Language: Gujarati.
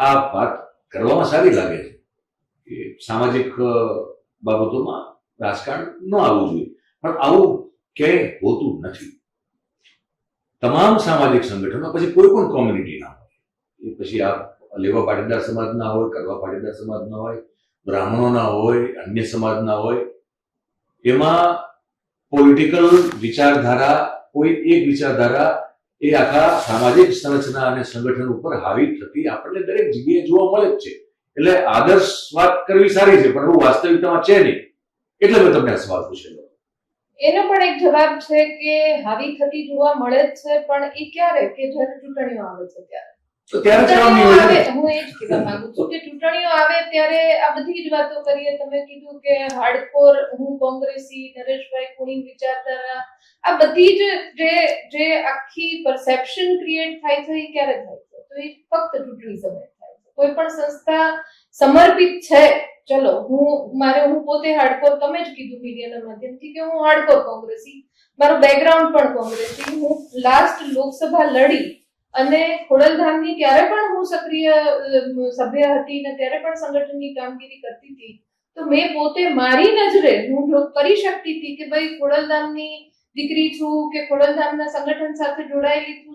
આ વાત કરવામાં સારી લાગે છે કે સામાજિક બાબતોમાં રાજકારણ ન આવવું જોઈએ, પણ આવું ક્યાંય હોતું નથી. તમામ સામાજિક સંગઠનો પછી કોઈ પણ કોમ્યુનિટીના હોય, એ પછી આ લેવા પાટીદાર સમાજના હોય, કરવા પાટીદાર સમાજના હોય, બ્રાહ્મણોના હોય, અન્ય સમાજના હોય, એમાં પોલિટિકલ વિચારધારા, કોઈ એક વિચારધારા એ આખા સામાજિક સંરચના અને સંગઠન ઉપર હાવી થતી આપણને દરેક જગ્યાએ જોવા મળે જ છે. એટલે આદર્શ વાત કરવી સારી છે, પણ એવું વાસ્તવિકતામાં છે નહીં. એટલે મેં તમને આ સવાલ પૂછેલો. એનો પણ એક જવાબ છે કે હાવી થતી જોવા મળે જ છે, પણ એ ક્યારે કે જ્યારે ચૂંટણીઓ આવે છે ત્યારે. તો ત્યારે ચૂંટણીઓ આવે, હું એ જ કહેવા માંગુ છું કે ચૂંટણીઓ આવે ત્યારે આ બધી જ વાતો કરીએ. તમે કીધું કે હાર્ડકોર હું કોંગ્રેસી, નરેશભાઈ કુણી વિચારધારા, આ બધી જ જે આખી પરસેપ્શન ક્રિએટ થાય છે એ ક્યારે થાય છે? તો એ ફક્ત ચૂંટણી સમયે થાય છે. કોઈ પણ સંસ્થા સમર્પિત છે, ચલો હું પોતે હાર્ડકોર, તમે જ કીધું મીડિયાના માધ્યમથી કે હું હાર્ડકોર કોંગ્રેસી, મારું બેકગ્રાઉન્ડ પણ કોંગ્રેસી, હું લાસ્ટ લોકસભા લડી અને ખોડલધામની ત્યારે પણ હું સક્રિય સભ્ય હતી ને ત્યારે પણ સંગઠનની કામગીરી કરતી હતી. તો મેં પોતે મારી નજરે હું કરી શકતી હતી કે ભાઈ ખોડલધામની દીકરી છું કે ખોડલધામના સંગઠન સાથે જોડાયેલી છું,